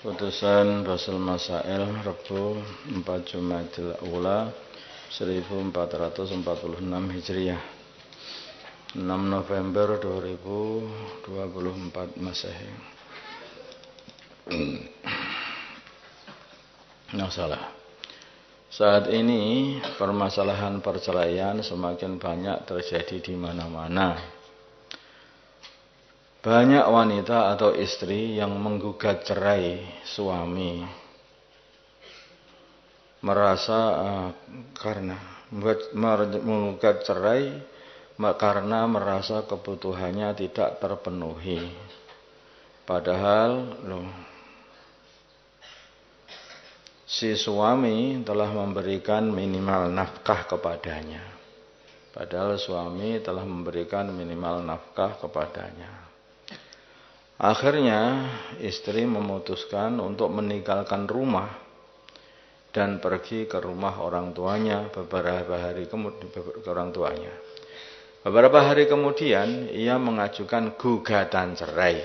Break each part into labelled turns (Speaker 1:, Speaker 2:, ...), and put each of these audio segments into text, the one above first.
Speaker 1: Putusan Basul Masail Rebu 4 Jumadil Ula 1446 Hijriah 6 November 2024 Masehi. Salah. Saat ini permasalahan perceraian semakin banyak terjadi di mana-mana. Banyak wanita atau istri yang menggugat cerai suami menggugat cerai karena merasa kebutuhannya tidak terpenuhi. Padahal si suami telah memberikan minimal nafkah kepadanya. Akhirnya istri memutuskan untuk meninggalkan rumah dan pergi ke rumah orang tuanya beberapa hari kemudian ia mengajukan gugatan cerai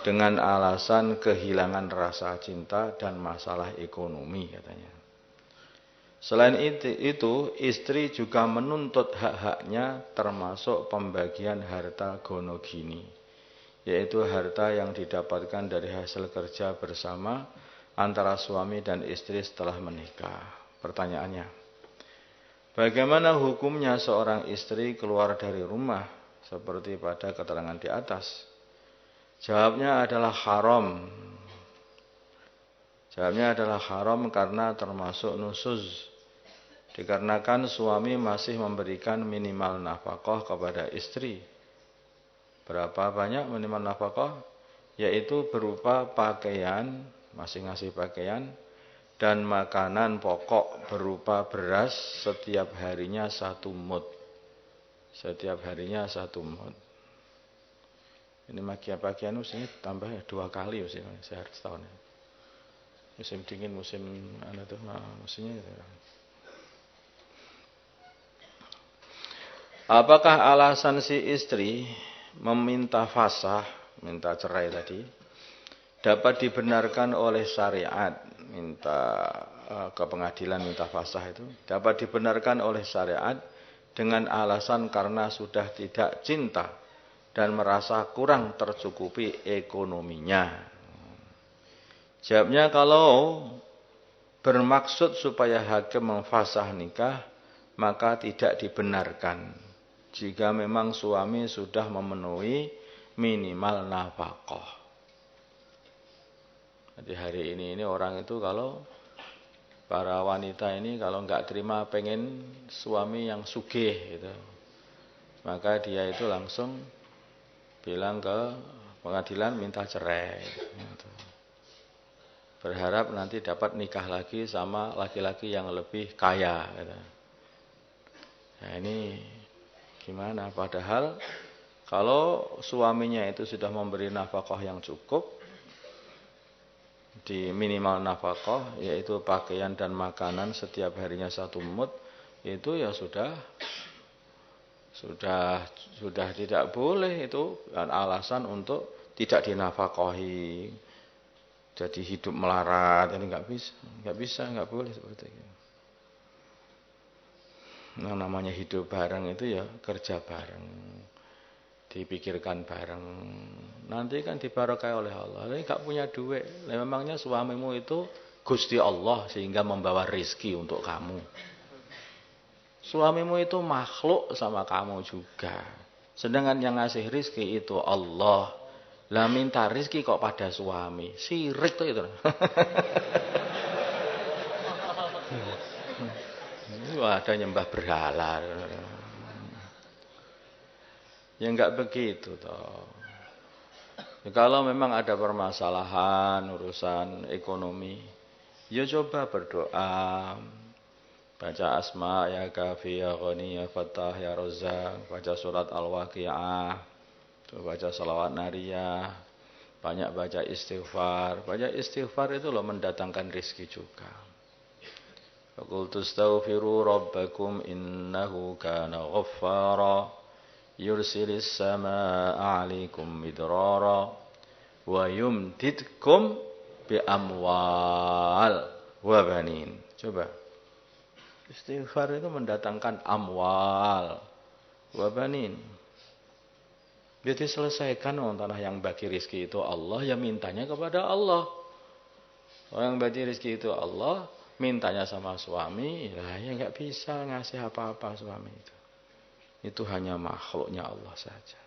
Speaker 1: dengan alasan kehilangan rasa cinta dan masalah ekonomi katanya. Selain itu, istri juga menuntut hak-haknya termasuk pembagian harta gonogini, yaitu harta yang didapatkan dari hasil kerja bersama antara suami dan istri setelah menikah. Pertanyaannya, bagaimana hukumnya seorang istri keluar dari rumah seperti pada keterangan di atas? Jawabnya adalah haram. Karena termasuk nusuz. Dikarenakan suami masih memberikan minimal nafkah kepada istri. Berapa banyak minimal nafkah? Yaitu berupa pakaian, masih ngasih pakaian, dan makanan pokok berupa beras setiap harinya 1 mud. Ini pakaian mestinya tambah 2 kali sehari setahun. Musim dingin, musim mestinya itu. Apakah alasan si istri meminta fasah, minta cerai tadi, dapat dibenarkan oleh syariat? Minta ke pengadilan minta fasah itu dapat dibenarkan oleh syariat dengan alasan karena sudah tidak cinta dan merasa kurang tercukupi ekonominya. Jawabnya, kalau bermaksud supaya hakim memfasah nikah, maka tidak dibenarkan jika memang suami sudah memenuhi minimal nafkah. Jadi hari ini orang itu, kalau para wanita ini kalau enggak terima pengen suami yang sugih gitu, maka dia itu langsung bilang ke pengadilan minta cerai gitu. Berharap nanti dapat nikah lagi sama laki-laki yang lebih kaya gitu. Nah ini gimana? Padahal kalau suaminya itu sudah memberi nafkah yang cukup, di minimal nafkah, yaitu pakaian dan makanan setiap harinya 1 mud, itu ya sudah tidak boleh itu alasan untuk tidak dinafkahi. Jadi hidup melarat, ini nggak boleh seperti itu. Nah, namanya hidup bareng itu ya kerja bareng, dipikirkan bareng. Nanti kan dibarokai oleh Allah. Ini nggak punya duit, memangnya suamimu itu Gusti Allah sehingga membawa rezeki untuk kamu. Suamimu itu makhluk sama kamu juga. Sedangkan yang ngasih rezeki itu Allah. Lah minta rezeki kok pada suami, sirik tuh itu. Ada nyembah berhala. Ya enggak begitu toh. Ya, kalau memang ada permasalahan urusan ekonomi, ya coba berdoa. Baca Asma ya Kafi ya Ghani ya Fattah ya Razzaq, baca surat Al-Waqiah. Baca salawat nariyah, banyak baca istighfar. Baca istighfar itu loh mendatangkan rezeki juga. Faqultu astaghfiru rabbakum innahu kana ghaffara yursilis samaa'a 'alaikum midrara wa yumdidkum bi amwal wa banin. Coba. Istighfar itu mendatangkan amwal wa banin. Jadi selesaikan tanah yang bagi rezeki itu Allah, ya mintanya kepada Allah. Orang bagi rezeki itu Allah, mintanya sama suami, ya nggak bisa ngasih apa-apa suami itu. Itu hanya makhluknya Allah saja.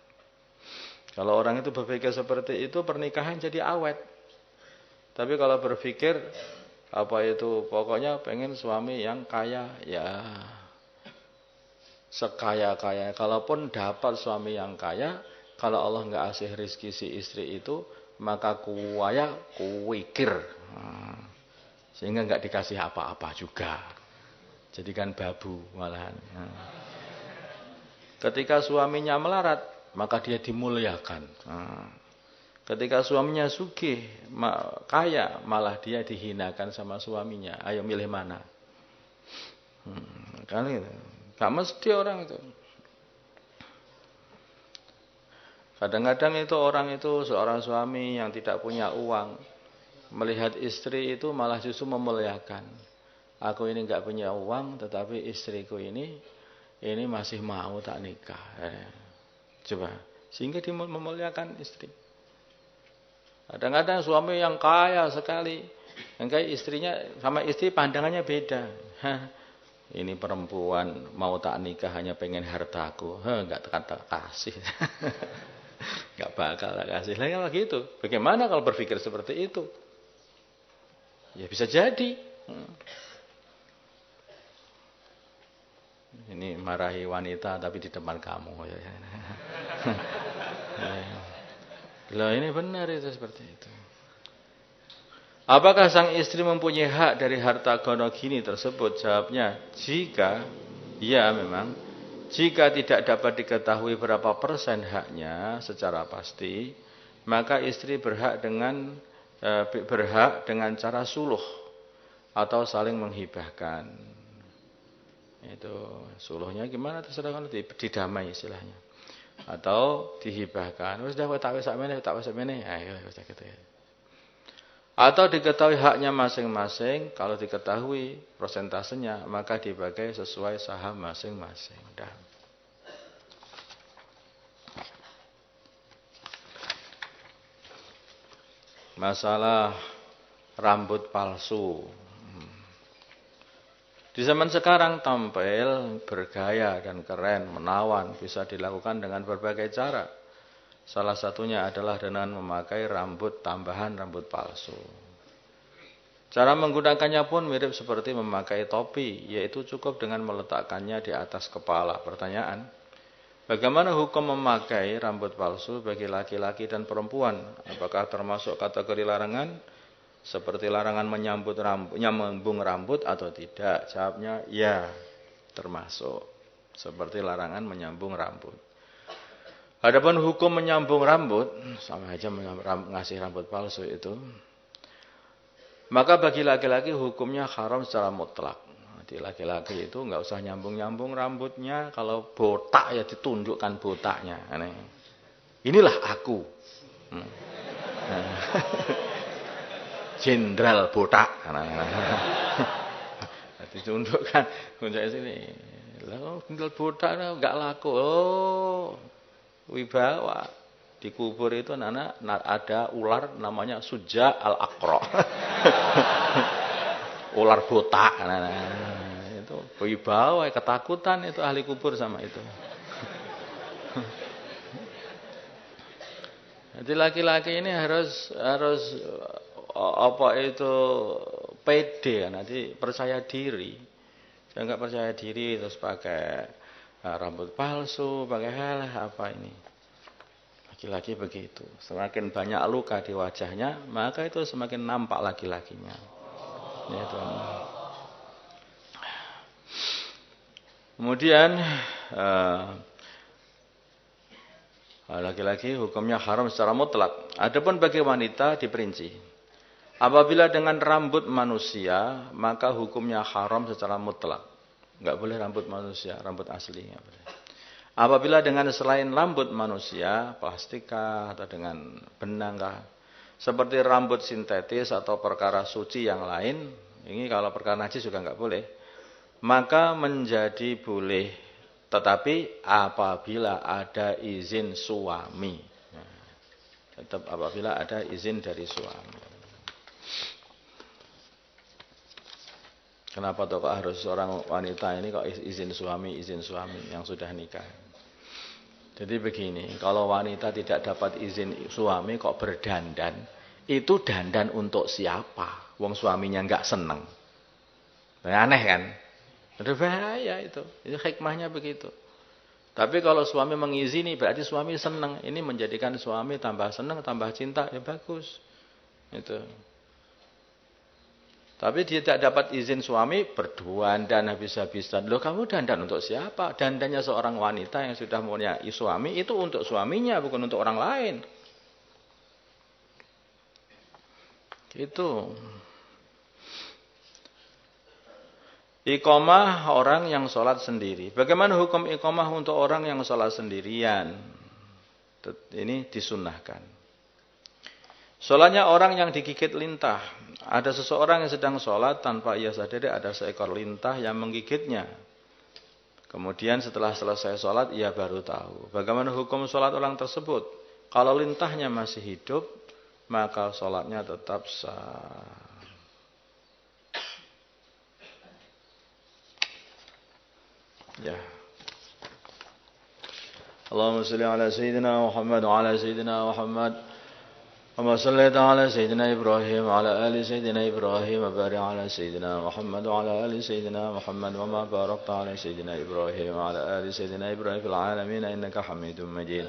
Speaker 1: Kalau orang itu berpikir seperti itu, pernikahan jadi awet. Tapi kalau berpikir apa itu pokoknya pengen suami yang kaya, ya sekaya-kaya. Kalaupun dapat suami yang kaya, kalau Allah nggak kasih rezeki si istri itu, maka kuwaya kuwikir, sehingga nggak dikasih apa-apa juga. Jadikan babu malahan. Ketika suaminya melarat, maka dia dimuliakan. Ketika suaminya sugih, kaya, malah dia dihinakan sama suaminya. Ayo milih mana? Kan itu. Gak mesti orang itu. Kadang-kadang itu orang itu seorang suami yang tidak punya uang, melihat istri itu malah justru memuliakan. Aku ini gak punya uang, tetapi istriku ini masih mau tak nikah. Coba, sehingga dia memuliakan istri. Kadang-kadang suami yang kaya sekali, yang kaya istrinya sama istri pandangannya beda. Ini perempuan mau tak nikah hanya pengen hartaku, nggak tak kasih, nggak bakal tak kasih. Lah kalau gitu, bagaimana kalau berpikir seperti itu? Ya bisa jadi. Ini marahi wanita tapi di depan kamu. Loh ini benar itu seperti itu. Apakah sang istri mempunyai hak dari harta gonogini tersebut? Jawabnya, jika ya memang, jika tidak dapat diketahui berapa persen haknya secara pasti, maka istri berhak dengan cara suluh atau saling menghibahkan. Itu suluhnya gimana terserah, kan didamai istilahnya. Atau dihibahkan. Wis dah tak wis sakmene, ayo wis gitu ya. Atau diketahui haknya masing-masing, kalau diketahui persentasenya maka dibagi sesuai saham masing-masing. Dah. Masalah rambut palsu. Di zaman sekarang tampil, bergaya dan keren, menawan, bisa dilakukan dengan berbagai cara. Salah satunya adalah dengan memakai rambut tambahan, rambut palsu. Cara menggunakannya pun mirip seperti memakai topi, yaitu cukup dengan meletakkannya di atas kepala. Pertanyaan, bagaimana hukum memakai rambut palsu bagi laki-laki dan perempuan? Apakah termasuk kategori larangan? Seperti larangan menyambung rambut atau tidak? Jawabnya ya, termasuk. Seperti larangan menyambung rambut. Adapun hukum menyambung rambut, sama aja ngasih rambut palsu itu, maka bagi laki-laki hukumnya haram secara mutlak. Jadi laki-laki itu nggak usah nyambung-nyambung rambutnya, kalau botak ya ditunjukkan botaknya. Inilah aku. Jenderal botak. Ditunjukkan, tunjuk sini. Lah jenderal botak enggak laku. Oh, wibawa. Dikubur itu ada ular namanya Suja al-Aqra. Ular botak. Itu wibawa, ketakutan itu ahli kubur sama itu. Jadi laki-laki ini harus apa itu pede, nanti percaya diri. Saya enggak percaya diri terus pakai rambut palsu, pakai apa ini. Laki-laki begitu. Semakin banyak luka di wajahnya, maka itu semakin nampak laki-lakinya. Itu. Kemudian laki-laki hukumnya haram secara mutlak. Adapun bagi wanita diperinci. Apabila dengan rambut manusia, maka hukumnya haram secara mutlak. Enggak boleh rambut manusia, rambut asli. Enggak boleh. Apabila dengan selain rambut manusia, plastika atau dengan benang kah, seperti rambut sintetis atau perkara suci yang lain, ini kalau perkara najis juga nggak boleh, maka menjadi boleh, tetapi apabila ada izin suami. Tetap apabila ada izin dari suami. Kenapa kok harus seorang wanita ini kok izin suami yang sudah nikah? Jadi begini, kalau wanita tidak dapat izin suami kok berdandan, itu dandan untuk siapa? Wong suaminya nggak seneng. Aneh kan? Itu bahaya itu hikmahnya begitu. Tapi kalau suami mengizini berarti suami seneng. Ini menjadikan suami tambah seneng, tambah cinta, ya bagus. Itu. Tapi dia tidak dapat izin suami, berdandan habis-habisan. Loh, kamu dandan untuk siapa? Dandannya seorang wanita yang sudah mempunyai suami, itu untuk suaminya, bukan untuk orang lain. Gitu. Iqamah orang yang sholat sendiri. Bagaimana hukum iqamah untuk orang yang sholat sendirian? Ini disunnahkan. Sholatnya orang yang digigit lintah. Ada seseorang yang sedang sholat tanpa ia sadari ada seekor lintah yang menggigitnya. Kemudian setelah selesai sholat ia baru tahu. Bagaimana hukum sholat orang tersebut? Kalau lintahnya masih hidup, maka sholatnya tetap sah. Ya. Allahumma shalli ala sayyidina Muhammad wa ala sayyidina Muhammad. Wa sallallahu ala sayyidina Ibrahim wa ala ali sayyidina Ibrahim wa barik ala sayyidina Muhammad wa ala ali sayyidina Muhammad wa ma barakta ala sayyidina Ibrahim wa ala ali sayyidina Ibrahim fil alamin innaka Hamidum Majid.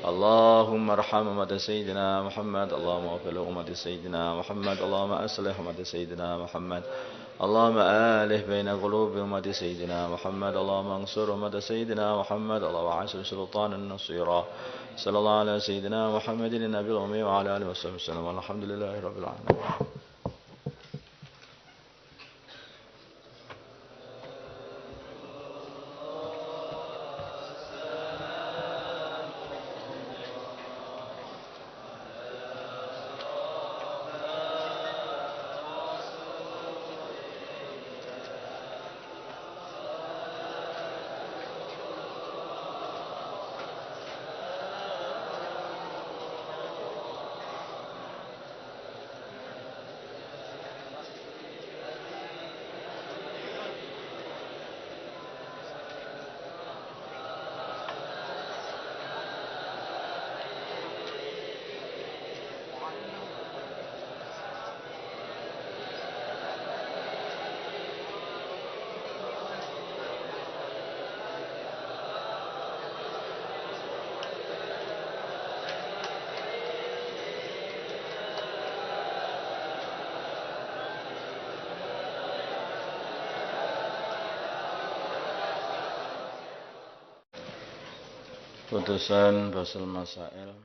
Speaker 1: Allahumma arham umat sayyidina Muhammad, Allahumma ighfir umat sayyidina Muhammad, Allahumma aslih umat sayyidina Muhammad. اللهم آله بين قلوب أمة سيدنا محمد اللهم انصر أمة سيدنا محمد اللهم عاشر سلطانا نصيرا صلى الله على سيدنا محمد النبي الأمي وعلى آله وصحبه وسلم والحمد لله رب العالمين. Putusan Basul Masail.